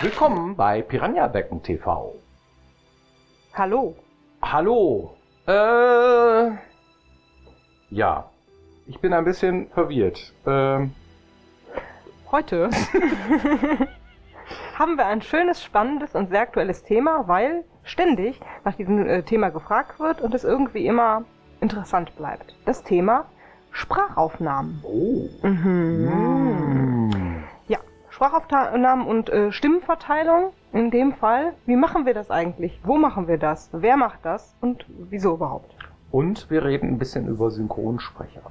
Willkommen bei Piranha Becken TV. Hallo. Hallo. Ja, ich bin ein bisschen verwirrt. Heute haben wir ein schönes, spannendes und sehr aktuelles Thema, weil ständig nach diesem Thema gefragt wird und es irgendwie immer interessant bleibt. Das Thema Sprachaufnahmen. Oh. Ja, Sprachaufnahmen und Stimmenverteilung in dem Fall. Wie machen wir das eigentlich? Wo machen wir das? Wer macht das? Und wieso überhaupt? Und wir reden ein bisschen über Synchronsprecher.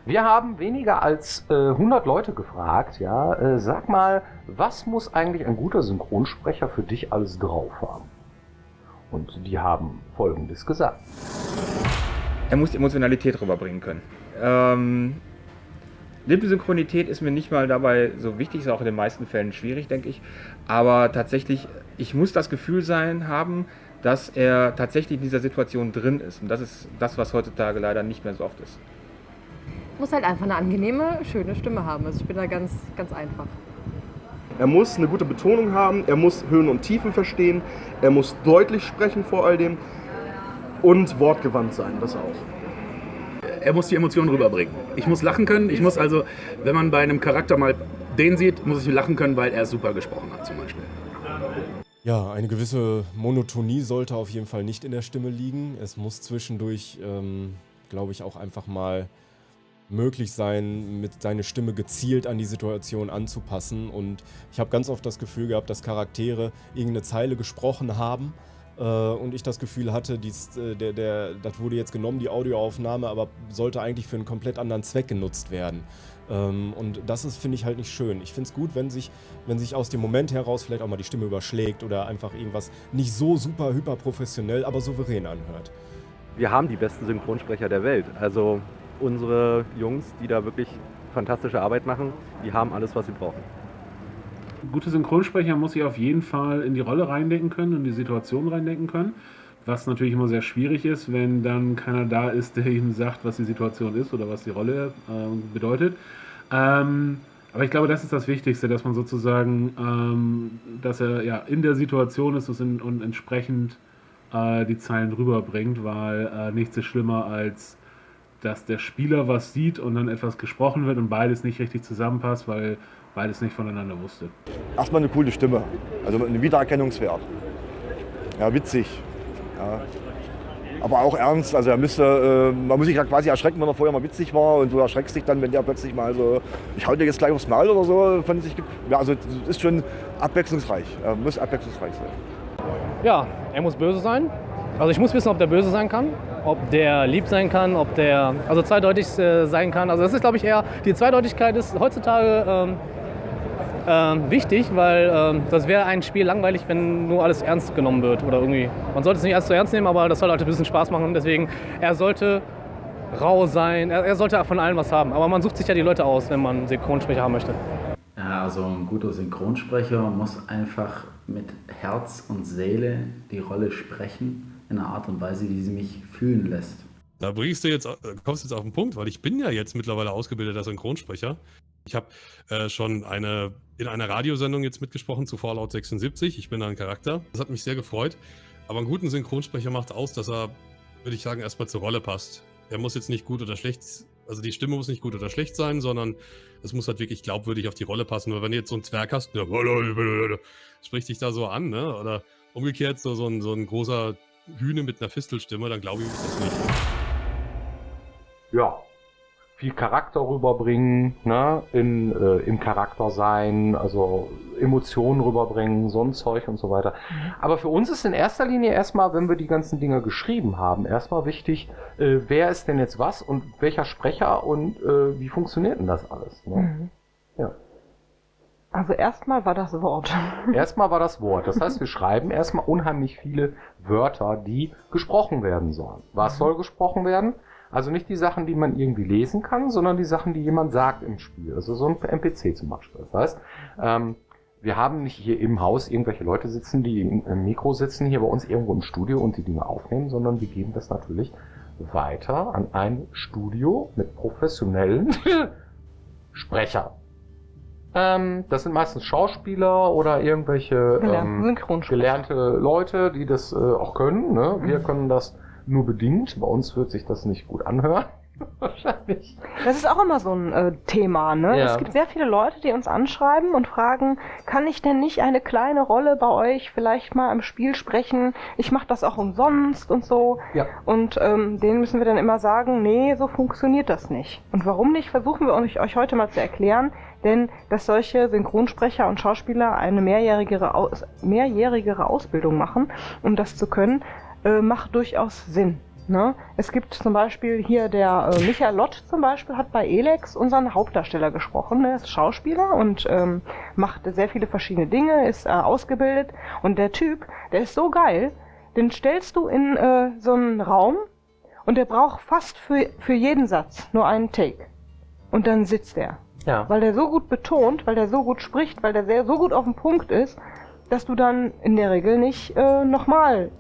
Wir haben weniger als 100 Leute gefragt, ja. Sag mal, was muss eigentlich ein guter Synchronsprecher für dich alles drauf haben? Und die haben Folgendes gesagt. Er muss Emotionalität rüberbringen können. Lippensynchronität ist mir nicht mal dabei so wichtig, ist auch in den meisten Fällen schwierig, denke ich. Aber tatsächlich, ich muss das Gefühl haben, dass er tatsächlich in dieser Situation drin ist. Und das ist das, was heutzutage leider nicht mehr so oft ist. Muss halt einfach eine angenehme, schöne Stimme haben. Also ich bin da ganz einfach. Er muss eine gute Betonung haben, er muss Höhen und Tiefen verstehen, er muss deutlich sprechen vor all dem und wortgewandt sein, das auch. Er muss die Emotionen rüberbringen. Ich muss lachen können. Ich muss also, wenn man bei einem Charakter mal den sieht, muss ich lachen können, weil er super gesprochen hat zum Beispiel. Ja, eine gewisse Monotonie sollte auf jeden Fall nicht in der Stimme liegen. Es muss zwischendurch, glaube ich, auch einfach mal möglich sein, mit seiner Stimme gezielt an die Situation anzupassen. Und ich habe ganz oft das Gefühl gehabt, dass Charaktere irgendeine Zeile gesprochen haben, und ich das Gefühl hatte, das wurde jetzt genommen, die Audioaufnahme, aber sollte eigentlich für einen komplett anderen Zweck genutzt werden. Und das ist, finde ich, halt nicht schön. Ich finde es gut, wenn sich aus dem Moment heraus vielleicht auch mal die Stimme überschlägt oder einfach irgendwas nicht so super hyperprofessionell, aber souverän anhört. Wir haben die besten Synchronsprecher der Welt. Also unsere Jungs, die da wirklich fantastische Arbeit machen, die haben alles, was sie brauchen. Gute Synchronsprecher muss sich auf jeden Fall in die Rolle reindenken können, in die Situation reindenken können, was natürlich immer sehr schwierig ist, wenn dann keiner da ist, der ihm sagt, was die Situation ist oder was die Rolle bedeutet. Aber ich glaube, das ist das Wichtigste, dass man sozusagen, dass er ja in der Situation ist und entsprechend die Zeilen rüberbringt, weil nichts ist schlimmer als dass der Spieler was sieht und dann etwas gesprochen wird und beides nicht richtig zusammenpasst, weil beides nicht voneinander wusste. Erstmal eine coole Stimme, also einen Wiedererkennungswert. Ja, witzig. Ja. Aber auch ernst, also man muss sich ja quasi erschrecken, wenn er vorher mal witzig war und du erschreckst dich dann, wenn der plötzlich mal so, ich hau dir jetzt gleich aufs Maul oder so, ja, also das ist schon abwechslungsreich, muss abwechslungsreich sein. Ja, er muss böse sein. Also ich muss wissen, ob der böse sein kann, ob der lieb sein kann, ob der also zweideutig sein kann. Also das ist, glaube ich, eher, die Zweideutigkeit ist heutzutage wichtig, weil das wäre ein Spiel langweilig, wenn nur alles ernst genommen wird oder irgendwie. Man sollte es nicht alles zu ernst nehmen, aber das soll halt ein bisschen Spaß machen. Deswegen, er sollte rau sein, er sollte von allem was haben. Aber man sucht sich ja die Leute aus, wenn man Synchronsprecher haben möchte. Ja, also ein guter Synchronsprecher muss einfach mit Herz und Seele die Rolle sprechen, in einer Art und Weise, wie sie mich fühlen lässt. Da kommst du jetzt auf den Punkt, weil ich bin ja jetzt mittlerweile ausgebildeter Synchronsprecher. Ich habe schon in einer Radiosendung jetzt mitgesprochen zu Fallout 76. Ich bin da ein Charakter. Das hat mich sehr gefreut. Aber einen guten Synchronsprecher macht aus, dass er, würde ich sagen, erstmal zur Rolle passt. Er muss jetzt nicht gut oder schlecht, also die Stimme muss nicht gut oder schlecht sein, sondern es muss halt wirklich glaubwürdig auf die Rolle passen. Weil wenn du jetzt so einen Zwerg hast, der spricht dich da so an, ne? Oder umgekehrt so ein großer Hühne mit einer Fistelstimme, dann glaube ich das nicht. Ja, viel Charakter rüberbringen, ne? Im Charakter sein, also Emotionen rüberbringen, so ein Zeug und so weiter. Aber für uns ist in erster Linie erstmal, wenn wir die ganzen Dinge geschrieben haben, erstmal wichtig, wer ist denn jetzt was und welcher Sprecher und wie funktioniert denn das alles? Ne? Ja. Also erstmal war das Wort. Erstmal war das Wort. Das heißt, wir schreiben erstmal unheimlich viele Wörter, die gesprochen werden sollen. Was soll gesprochen werden? Also nicht die Sachen, die man irgendwie lesen kann, sondern die Sachen, die jemand sagt im Spiel. Also so ein NPC zum Beispiel. Das heißt, wir haben nicht hier im Haus irgendwelche Leute sitzen, die im Mikro sitzen, hier bei uns irgendwo im Studio und die Dinge aufnehmen, sondern wir geben das natürlich weiter an ein Studio mit professionellen Sprechern. Das sind meistens Schauspieler oder irgendwelche gelernte Leute, die das auch können. Ne? Wir können das nur bedingt. Bei uns wird sich das nicht gut anhören. Wahrscheinlich. Das ist auch immer so ein Thema, ne? Ja. Es gibt sehr viele Leute, die uns anschreiben und fragen, kann ich denn nicht eine kleine Rolle bei euch vielleicht mal im Spiel sprechen? Ich mache das auch umsonst und so. Ja. Und denen müssen wir dann immer sagen, nee, so funktioniert das nicht. Und warum nicht, versuchen wir euch heute mal zu erklären. Denn dass solche Synchronsprecher und Schauspieler eine mehrjährigere Ausbildung machen, um das zu können, macht durchaus Sinn. Ne? Es gibt zum Beispiel hier der Michael Lott zum Beispiel hat bei Elex unseren Hauptdarsteller gesprochen. Er ist Schauspieler und macht sehr viele verschiedene Dinge, ist ausgebildet. Und der Typ, der ist so geil, den stellst du in so einen Raum und der braucht fast für jeden Satz nur einen Take. Und dann sitzt er. Ja. Weil der so gut betont, weil der so gut spricht, weil der so gut auf den Punkt ist, dass du dann in der Regel nicht nochmal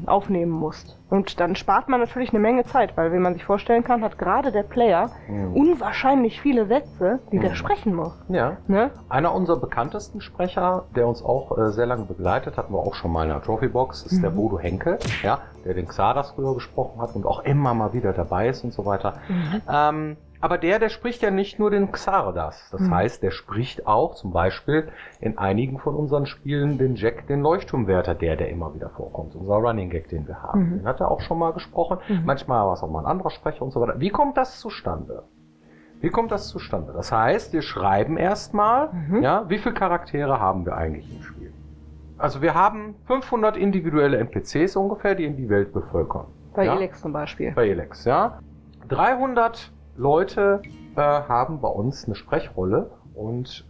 aufnehmen musst. Und dann spart man natürlich eine Menge Zeit, weil, wie man sich vorstellen kann, hat gerade der Player unwahrscheinlich viele Sätze, die der sprechen muss. Ja. Ne? Einer unserer bekanntesten Sprecher, der uns auch sehr lange begleitet, hatten wir auch schon mal in der Trophybox, ist der Bodo Henkel, ja, der den Xardas früher gesprochen hat und auch immer mal wieder dabei ist und so weiter. Aber der spricht ja nicht nur den Xardas. Das heißt, der spricht auch zum Beispiel in einigen von unseren Spielen den Jack, den Leuchtturmwärter, der immer wieder vorkommt. Unser Running Gag, den wir haben. Den hat er auch schon mal gesprochen. Manchmal war es auch mal ein anderer Sprecher und so weiter. Wie kommt das zustande? Das heißt, wir schreiben erstmal, ja, wie viele Charaktere haben wir eigentlich im Spiel? Also wir haben 500 individuelle NPCs ungefähr, die in die Welt bevölkern. Bei Elex zum Beispiel. Bei Elex, ja. 300 Leute haben bei uns eine Sprechrolle und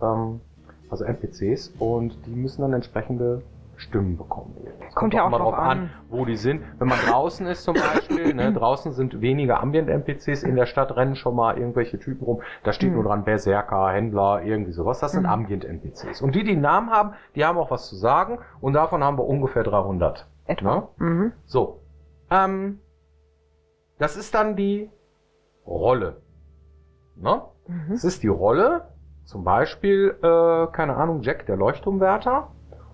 also NPCs und die müssen dann entsprechende Stimmen bekommen. Kommt ja auch drauf an, wo die sind. Wenn man draußen ist zum Beispiel, ne, draußen sind weniger Ambient-NPCs, in der Stadt rennen schon mal irgendwelche Typen rum. Da steht nur dran Berserker, Händler, irgendwie sowas. Das sind Ambient-NPCs. Und die Namen haben, die haben auch was zu sagen und davon haben wir ungefähr 300. Etwa. Ne? So. Das ist dann die Rolle. Ne? Das ist die Rolle, zum Beispiel, keine Ahnung, Jack, der Leuchtturmwärter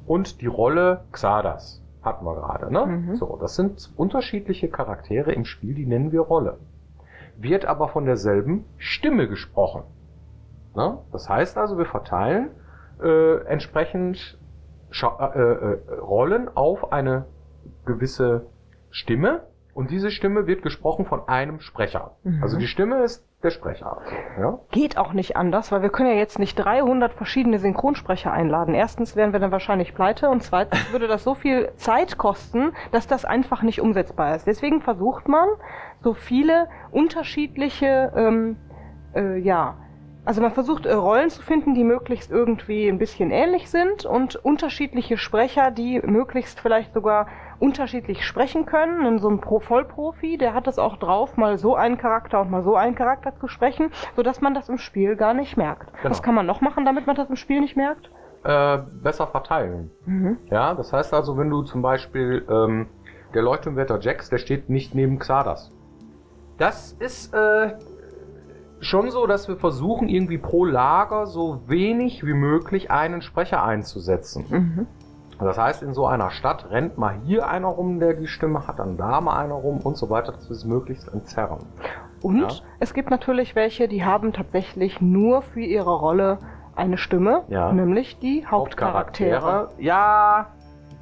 und die Rolle Xardas. Hatten wir gerade, ne? So, das sind unterschiedliche Charaktere im Spiel, die nennen wir Rolle. Wird aber von derselben Stimme gesprochen. Ne? Das heißt also, wir verteilen entsprechend Rollen auf eine gewisse Stimme. Und diese Stimme wird gesprochen von einem Sprecher. Also die Stimme ist der Sprecher. Ja? Geht auch nicht anders, weil wir können ja jetzt nicht 300 verschiedene Synchronsprecher einladen. Erstens wären wir dann wahrscheinlich pleite und zweitens würde das so viel Zeit kosten, dass das einfach nicht umsetzbar ist. Deswegen versucht man, so viele unterschiedliche, also man versucht Rollen zu finden, die möglichst irgendwie ein bisschen ähnlich sind und unterschiedliche Sprecher, die möglichst vielleicht sogar unterschiedlich sprechen können. Und so ein Vollprofi, der hat es auch drauf, mal so einen Charakter und mal so einen Charakter zu sprechen, sodass man das im Spiel gar nicht merkt. Genau. Was kann man noch machen, damit man das im Spiel nicht merkt? Besser verteilen. Ja, das heißt also, wenn du zum Beispiel der Leuchtturmwärter Jax, der steht nicht neben Xardas. Das ist schon so, dass wir versuchen, irgendwie pro Lager so wenig wie möglich einen Sprecher einzusetzen. Das heißt, in so einer Stadt rennt mal hier einer rum, der die Stimme hat, dann da mal einer rum und so weiter, dass wir es möglichst entzerren. Und es gibt natürlich welche, die haben tatsächlich nur für ihre Rolle eine Stimme, nämlich die Hauptcharaktere. Ja,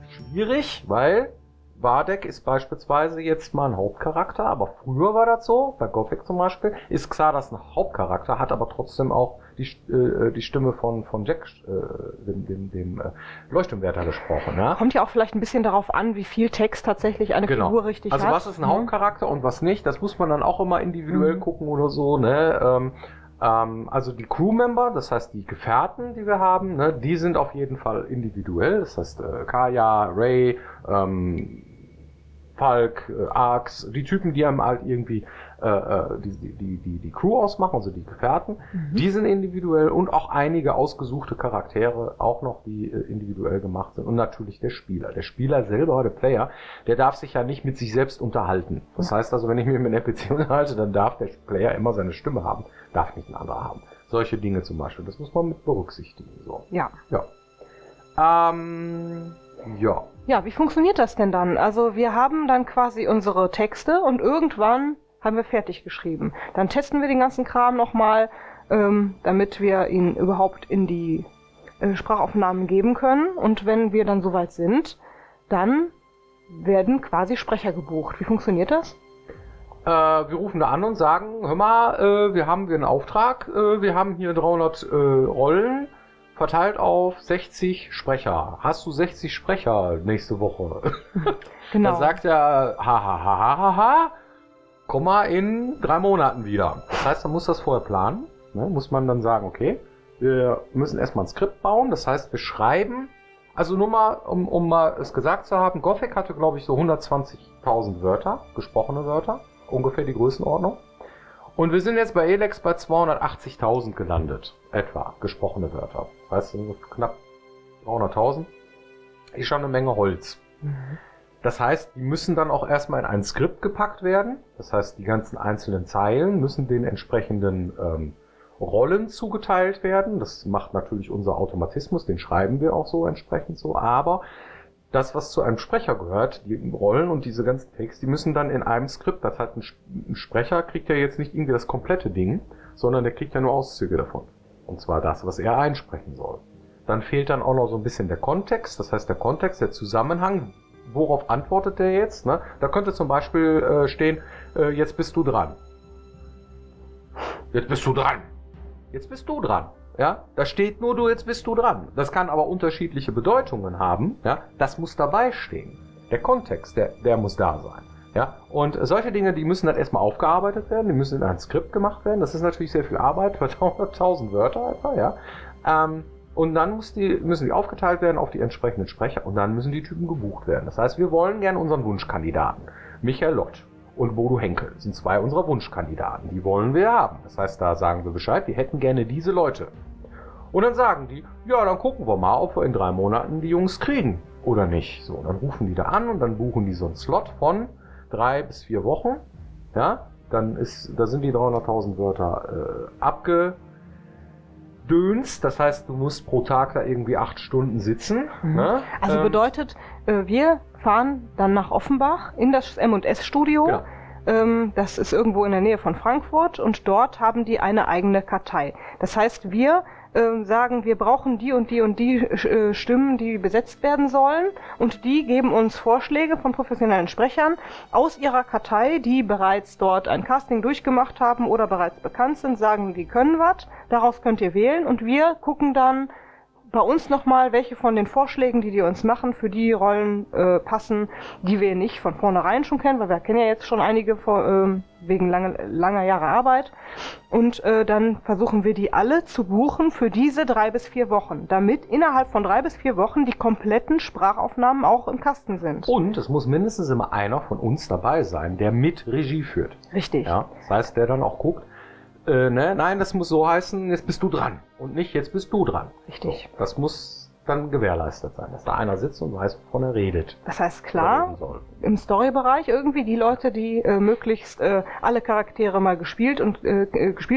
schwierig, weil Vardek ist beispielsweise jetzt mal ein Hauptcharakter, aber früher war das so, bei Gothic zum Beispiel, ist Xardas ein Hauptcharakter, hat aber trotzdem auch die Stimme von Jack, dem Leuchtturmwärter gesprochen. Ja? Kommt ja auch vielleicht ein bisschen darauf an, wie viel Text tatsächlich eine Figur richtig hat. Also was ist ein Hauptcharakter und was nicht, das muss man dann auch immer individuell gucken oder so. Ne? Also die Crewmember, das heißt die Gefährten, die wir haben, ne, die sind auf jeden Fall individuell. Das heißt Kaya, Ray, Falk, Arx, die Typen, die einem halt irgendwie die Crew ausmachen, also die Gefährten, die sind individuell und auch einige ausgesuchte Charaktere auch noch, die individuell gemacht sind. Und natürlich der Spieler. Der Spieler selber, der Player, der darf sich ja nicht mit sich selbst unterhalten. Das heißt also, wenn ich mich mit einem NPC unterhalte, dann darf der Player immer seine Stimme haben, darf nicht ein anderer haben. Solche Dinge zum Beispiel. Das muss man mit berücksichtigen. So. Ja. Ja. Ja. Ja, wie funktioniert das denn dann? Also wir haben dann quasi unsere Texte und irgendwann haben wir fertig geschrieben. Dann testen wir den ganzen Kram nochmal, damit wir ihn überhaupt in die Sprachaufnahmen geben können. Und wenn wir dann soweit sind, dann werden quasi Sprecher gebucht. Wie funktioniert das? Wir rufen da an und sagen, hör mal, wir haben einen Auftrag, wir haben hier 300 Rollen, verteilt auf 60 Sprecher. Hast du 60 Sprecher nächste Woche? Genau. Dann sagt er, ha, komm mal in 3 Monaten wieder. Das heißt, man muss das vorher planen. Ne? Muss man dann sagen, okay, wir müssen erstmal ein Skript bauen. Das heißt, wir schreiben, also nur mal, um mal es gesagt zu haben, Gothic hatte, glaube ich, so 120.000 Wörter, gesprochene Wörter, ungefähr die Größenordnung. Und wir sind jetzt bei Elex bei 280.000 gelandet, etwa, gesprochene Wörter. Das heißt, knapp 300.000 ist schon eine Menge Holz. Das heißt, die müssen dann auch erstmal in ein Skript gepackt werden. Das heißt, die ganzen einzelnen Zeilen müssen den entsprechenden Rollen zugeteilt werden. Das macht natürlich unser Automatismus, den schreiben wir auch so entsprechend so. Aber das, was zu einem Sprecher gehört, die Rollen und diese ganzen Texte, die müssen dann in einem Skript, das heißt, ein Sprecher kriegt ja jetzt nicht irgendwie das komplette Ding, sondern der kriegt ja nur Auszüge davon. Und zwar das, was er einsprechen soll. Dann fehlt dann auch noch so ein bisschen der Kontext, das heißt der Kontext, der Zusammenhang, worauf antwortet der jetzt? Ne? Da könnte zum Beispiel stehen, jetzt bist du dran. Jetzt bist du dran. Jetzt bist du dran. Ja, da steht nur du, jetzt bist du dran. Das kann aber unterschiedliche Bedeutungen haben. Ja, das muss dabei stehen. Der Kontext, der muss da sein. Ja, und solche Dinge, die müssen dann erstmal aufgearbeitet werden, die müssen in ein Skript gemacht werden. Das ist natürlich sehr viel Arbeit für 300.000 Wörter etwa, ja. Und dann müssen die aufgeteilt werden auf die entsprechenden Sprecher und dann müssen die Typen gebucht werden. Das heißt, wir wollen gerne unseren Wunschkandidaten. Michael Lott und Bodo Henkel sind 2 unserer Wunschkandidaten. Die wollen wir haben. Das heißt, da sagen wir Bescheid, wir hätten gerne diese Leute. Und dann sagen die, ja, dann gucken wir mal, ob wir in 3 Monaten die Jungs kriegen oder nicht. So, dann rufen die da an und dann buchen die so einen Slot von 3 bis 4 Wochen. Ja, da sind die 300.000 Wörter abgedönst. Das heißt, du musst pro Tag da irgendwie 8 Stunden sitzen. Ne? Also bedeutet, wir fahren dann nach Offenbach in das M&S-Studio. Genau. Das ist irgendwo in der Nähe von Frankfurt und dort haben die eine eigene Kartei. Das heißt, wir sagen, wir brauchen die und die und die Stimmen, die besetzt werden sollen und die geben uns Vorschläge von professionellen Sprechern aus ihrer Kartei, die bereits dort ein Casting durchgemacht haben oder bereits bekannt sind, sagen, die können was, daraus könnt ihr wählen und wir gucken dann bei uns nochmal, welche von den Vorschlägen, die uns machen, für die Rollen passen, die wir nicht von vornherein schon kennen, weil wir kennen ja jetzt schon einige wegen langer Jahre Arbeit. Und dann versuchen wir die alle zu buchen für diese 3 bis 4 Wochen, damit innerhalb von 3 bis 4 Wochen die kompletten Sprachaufnahmen auch im Kasten sind. Und es muss mindestens immer einer von uns dabei sein, der mit Regie führt. Richtig. Ja, das heißt, der dann auch guckt, nein, das muss so heißen, jetzt bist du dran. Und nicht, jetzt bist du dran. Richtig. So, das muss dann gewährleistet sein, dass da einer sitzt und weiß, wovon er redet. Das heißt, klar, im Storybereich irgendwie die Leute, die möglichst alle Charaktere mal gespielt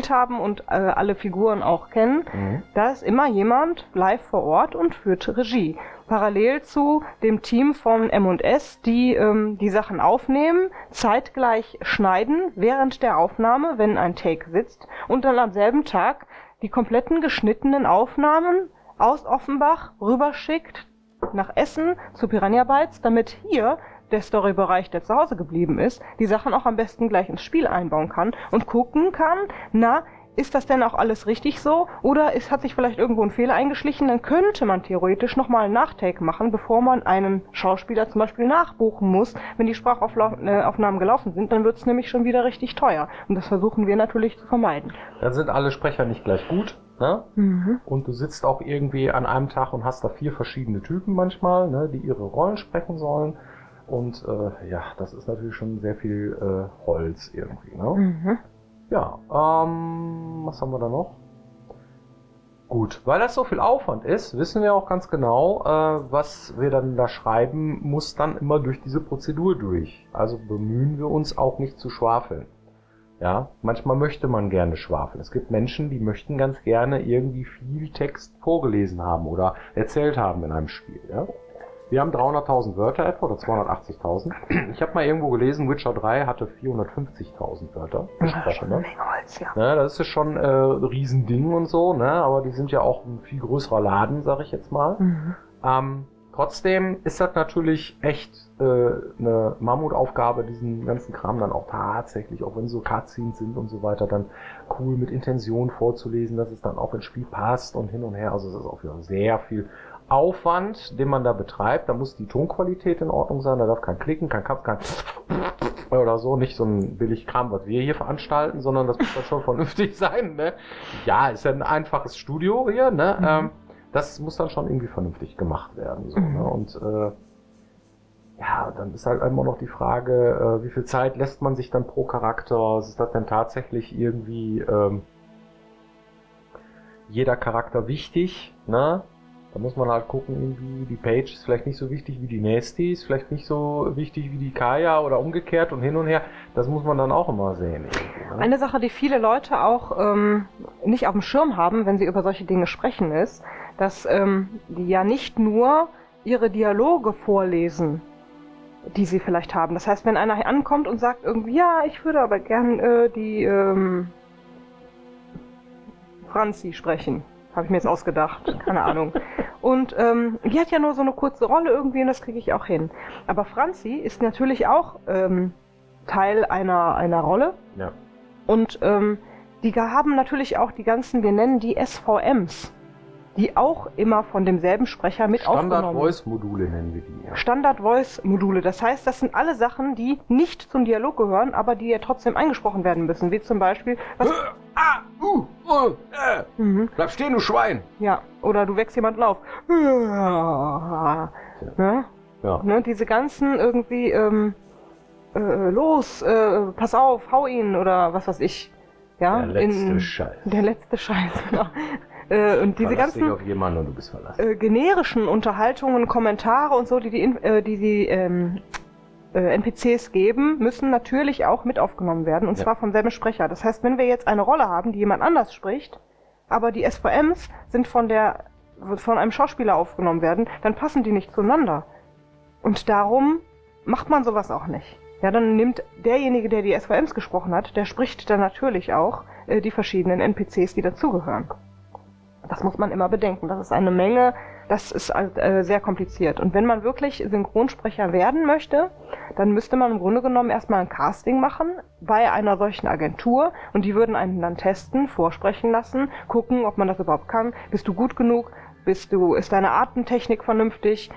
haben und alle Figuren auch kennen, da ist immer jemand live vor Ort und führt Regie. Parallel zu dem Team von M&S, die die Sachen aufnehmen, zeitgleich schneiden während der Aufnahme, wenn ein Take sitzt, und dann am selben Tag die kompletten geschnittenen Aufnahmen aus Offenbach rüberschickt nach Essen zu Piranha Bytes, damit hier der Storybereich, der zu Hause geblieben ist, die Sachen auch am besten gleich ins Spiel einbauen kann und gucken kann, ist das denn auch alles richtig so? Oder hat sich vielleicht irgendwo ein Fehler eingeschlichen? Dann könnte man theoretisch nochmal einen Nachtake machen, bevor man einen Schauspieler zum Beispiel nachbuchen muss. Wenn die Sprachaufnahmen gelaufen sind, dann wird es nämlich schon wieder richtig teuer. Und das versuchen wir natürlich zu vermeiden. Dann sind alle Sprecher nicht gleich gut. Ne? Und du sitzt auch irgendwie an einem Tag und hast da 4 verschiedene Typen manchmal, ne, die ihre Rollen sprechen sollen. Und ja, das ist natürlich schon sehr viel Holz irgendwie. Ne? Ja, was haben wir da noch? Gut, weil das so viel Aufwand ist, wissen wir auch ganz genau, was wir dann da schreiben, muss dann immer durch diese Prozedur durch. Also bemühen wir uns auch nicht zu schwafeln. Ja, manchmal möchte man gerne schwafeln. Es gibt Menschen, die möchten ganz gerne irgendwie viel Text vorgelesen haben oder erzählt haben in einem Spiel. Ja? Wir haben 300.000 Wörter etwa oder 280.000. Ich habe mal irgendwo gelesen, Witcher 3 hatte 450.000 Wörter gesprochen. Ne? Ja, das ist schon ein Riesending und so, ne? Aber die sind ja auch ein viel größerer Laden, sag ich jetzt mal. Trotzdem ist das natürlich echt eine Mammutaufgabe, diesen ganzen Kram dann auch tatsächlich, auch wenn so Cutscenes sind und so weiter, dann cool mit Intention vorzulesen, dass es dann auch ins Spiel passt und hin und her. Also es ist auch wieder sehr viel Aufwand, den man da betreibt. Da muss die Tonqualität in Ordnung sein, da darf kein Klicken, kein Kampf, kein oder so, nicht so ein Billigkram, was wir hier veranstalten, sondern das muss dann schon vernünftig sein. Ne? Ja, ist ja ein einfaches Studio hier, ne? Das muss dann schon irgendwie vernünftig gemacht werden. So, ne? Und ja, dann ist halt immer noch die Frage, wie viel Zeit lässt man sich dann pro Charakter? Ist das denn tatsächlich irgendwie jeder Charakter wichtig? Ne? Da muss man halt gucken, irgendwie die Paige ist vielleicht nicht so wichtig wie die Nasty, ist vielleicht nicht so wichtig wie die Kaya oder umgekehrt und hin und her. Das muss man dann auch immer sehen. Ne? Eine Sache, die viele Leute auch nicht auf dem Schirm haben, wenn sie über solche Dinge sprechen, ist, dass die ja nicht nur ihre Dialoge vorlesen, die sie vielleicht haben. Das heißt, wenn einer hier ankommt und sagt irgendwie, ja, ich würde aber gern die Franzi sprechen. Habe ich mir jetzt ausgedacht, keine Ahnung. Und die hat ja nur so eine kurze Rolle irgendwie und das kriege ich auch hin. Aber Franzi ist natürlich auch Teil einer Rolle. Ja. Und die haben natürlich auch die ganzen, wir nennen die SVMs, die auch immer von demselben Sprecher mit aufgenommen werden. Standard-Voice-Module nennen wir die. Ja. Standard-Voice-Module. Das heißt, das sind alle Sachen, die nicht zum Dialog gehören, aber die ja trotzdem eingesprochen werden müssen. Wie zum Beispiel... Bleib stehen, du Schwein! Ja, oder du wächst jemanden auf. Ne? Ja. Ne? Diese ganzen irgendwie, los, pass auf, hau ihn oder was weiß ich. Ja? Der letzte Scheiß. Der letzte Scheiß, genau. Und diese Verlass dich ganzen auf jemanden und du bist verlassen. generischen Unterhaltungen, Kommentare und so, die NPCs geben, müssen natürlich auch mit aufgenommen werden, und zwar vom selben Sprecher. Das heißt, wenn wir jetzt eine Rolle haben, die jemand anders spricht, aber die SVMs sind von einem Schauspieler aufgenommen werden, dann passen die nicht zueinander. Und darum macht man sowas auch nicht. Ja, dann nimmt derjenige, der die SVMs gesprochen hat, der spricht dann natürlich auch die verschiedenen NPCs, die dazugehören. Das muss man immer bedenken. Das ist eine Menge, das ist sehr kompliziert. Und wenn man wirklich Synchronsprecher werden möchte, dann müsste man im Grunde genommen erstmal ein Casting machen bei einer solchen Agentur und die würden einen dann testen, vorsprechen lassen, gucken, ob man das überhaupt kann. Bist du gut genug? Ist deine Atemtechnik vernünftig?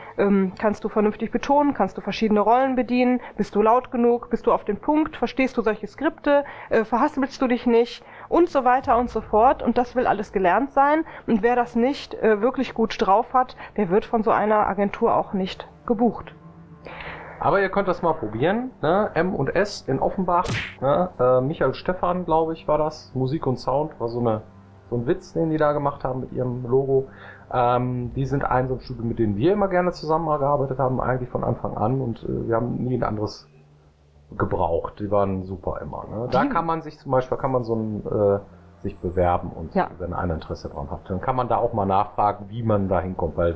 Kannst du vernünftig betonen? Kannst du verschiedene Rollen bedienen? Bist du laut genug? Bist du auf den Punkt? Verstehst du solche Skripte? Verhaspelst du dich nicht? Und so weiter und so fort. Und das will alles gelernt sein. Und wer das nicht wirklich gut drauf hat, der wird von so einer Agentur auch nicht gebucht. Aber ihr könnt das mal probieren. Ne? M&S in Offenbach. Ne? Michael Stephan, glaube ich, war das. Musik und Sound war so ein Witz, den die da gemacht haben mit ihrem Logo. Die sind so ein Studio, mit denen wir immer gerne zusammengearbeitet haben, eigentlich von Anfang an, und wir haben nie ein anderes gebraucht. Die waren super immer. Ne? Da kann man sich zum Beispiel, sich bewerben, und wenn einer Interesse dran hat, dann kann man da auch mal nachfragen, wie man da hinkommt, weil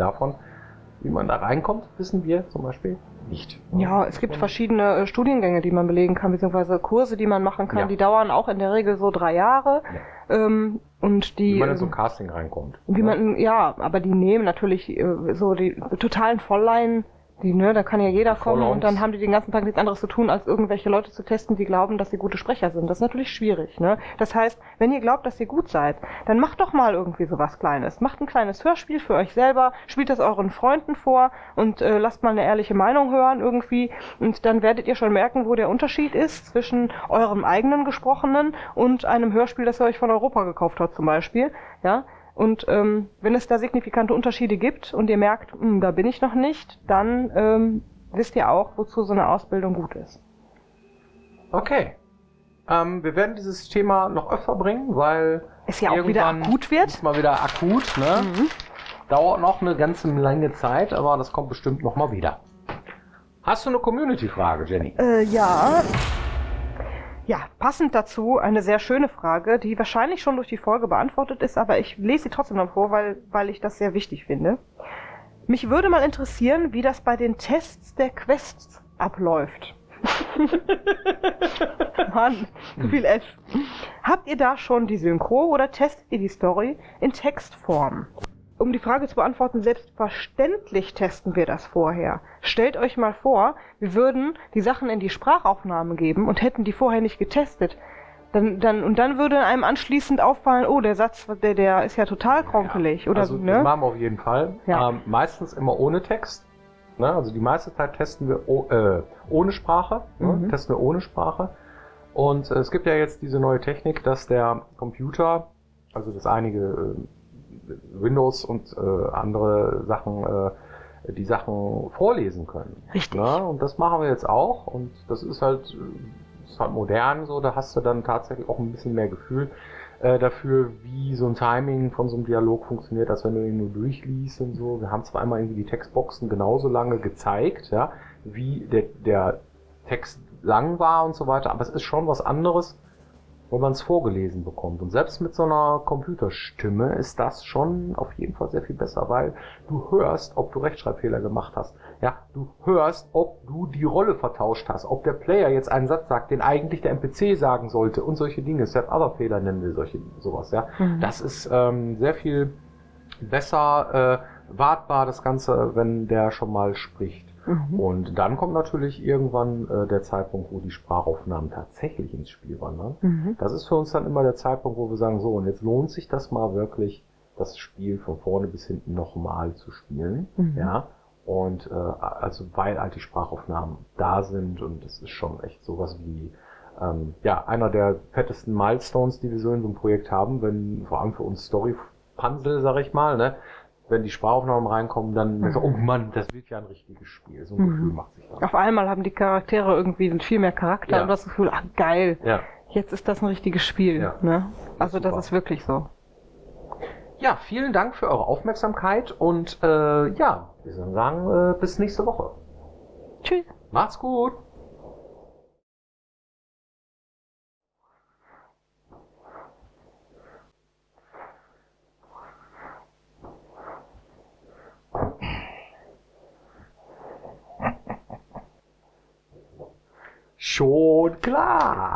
wie man da reinkommt, wissen wir zum Beispiel nicht. Ja, es gibt verschiedene Studiengänge, die man belegen kann, beziehungsweise Kurse, die man machen kann. Die dauern auch in der Regel so 3 Jahre. Und wie man in so ein Casting reinkommt. Aber die nehmen natürlich so die totalen Volllein, da kann ja jeder kommen und dann haben die den ganzen Tag nichts anderes zu tun, als irgendwelche Leute zu testen, die glauben, dass sie gute Sprecher sind. Das ist natürlich schwierig. Ne? Das heißt, wenn ihr glaubt, dass ihr gut seid, dann macht doch mal irgendwie sowas Kleines. Macht ein kleines Hörspiel für euch selber, spielt das euren Freunden vor und lasst mal eine ehrliche Meinung hören irgendwie. Und dann werdet ihr schon merken, wo der Unterschied ist zwischen eurem eigenen Gesprochenen und einem Hörspiel, das ihr euch von Europa gekauft habt zum Beispiel. Ja? Und wenn es da signifikante Unterschiede gibt und ihr merkt, da bin ich noch nicht, dann wisst ihr auch, wozu so eine Ausbildung gut ist. Okay. Wir werden dieses Thema noch öfter bringen, weil es ja auch wieder akut wird. Ist mal wieder akut, ne? Dauert noch eine ganze lange Zeit, aber das kommt bestimmt noch mal wieder. Hast du eine Community-Frage, Jenny? Ja. Ja, passend dazu eine sehr schöne Frage, die wahrscheinlich schon durch die Folge beantwortet ist, aber ich lese sie trotzdem noch vor, weil ich das sehr wichtig finde. Mich würde mal interessieren, wie das bei den Tests der Quests abläuft. Mann, zu viel S. Habt ihr da schon die Synchro oder testet ihr die Story in Textform? Um die Frage zu beantworten, selbstverständlich testen wir das vorher. Stellt euch mal vor, wir würden die Sachen in die Sprachaufnahme geben und hätten die vorher nicht getestet. Dann würde einem anschließend auffallen, oh, der Satz, der ist ja total kronkelig. Ja, oder also ne? das machen wir auf jeden Fall. Ja. Meistens immer ohne Text. Ne? Also die meiste Zeit testen wir ohne Sprache. Ne? Testen wir ohne Sprache. Und es gibt ja jetzt diese neue Technik, dass der Computer, also dass einige Windows und andere Sachen die Sachen vorlesen können. Richtig. Ne? Und das machen wir jetzt auch. Und das ist halt modern so, da hast du dann tatsächlich auch ein bisschen mehr Gefühl dafür, wie so ein Timing von so einem Dialog funktioniert, als wenn du ihn nur durchliest und so. Wir haben zwar einmal irgendwie die Textboxen genauso lange gezeigt, ja, wie der Text lang war und so weiter, aber es ist schon was anderes, wenn man es vorgelesen bekommt. Und selbst mit so einer Computerstimme ist das schon auf jeden Fall sehr viel besser, weil du hörst, ob du Rechtschreibfehler gemacht hast. Ja, du hörst, ob du die Rolle vertauscht hast, ob der Player jetzt einen Satz sagt, den eigentlich der NPC sagen sollte und solche Dinge. Self-Other-Fehler nennen wir sowas, ja. Das ist sehr viel besser wartbar, das Ganze, wenn der schon mal spricht. Und dann kommt natürlich irgendwann der Zeitpunkt, wo die Sprachaufnahmen tatsächlich ins Spiel wandern. Das ist für uns dann immer der Zeitpunkt, wo wir sagen, so, und jetzt lohnt sich das mal wirklich, das Spiel von vorne bis hinten nochmal zu spielen. Ja. Und also weil halt die Sprachaufnahmen da sind und es ist schon echt sowas wie einer der fettesten Milestones, die wir so in so einem Projekt haben, wenn vor allem für uns Story-Pansel, sag ich mal, ne, wenn die Sprachaufnahmen reinkommen, dann so, oh Mann, das wird ja ein richtiges Spiel. So ein Gefühl macht sich da. Auf einmal haben die Charaktere irgendwie viel mehr Charakter und das Gefühl, ach geil, Ja. jetzt ist das ein richtiges Spiel. Ja. Ne? Also das Super. ist wirklich so. Ja, vielen Dank für eure Aufmerksamkeit und wir sagen bis nächste Woche. Tschüss. Macht's gut. Schon klar.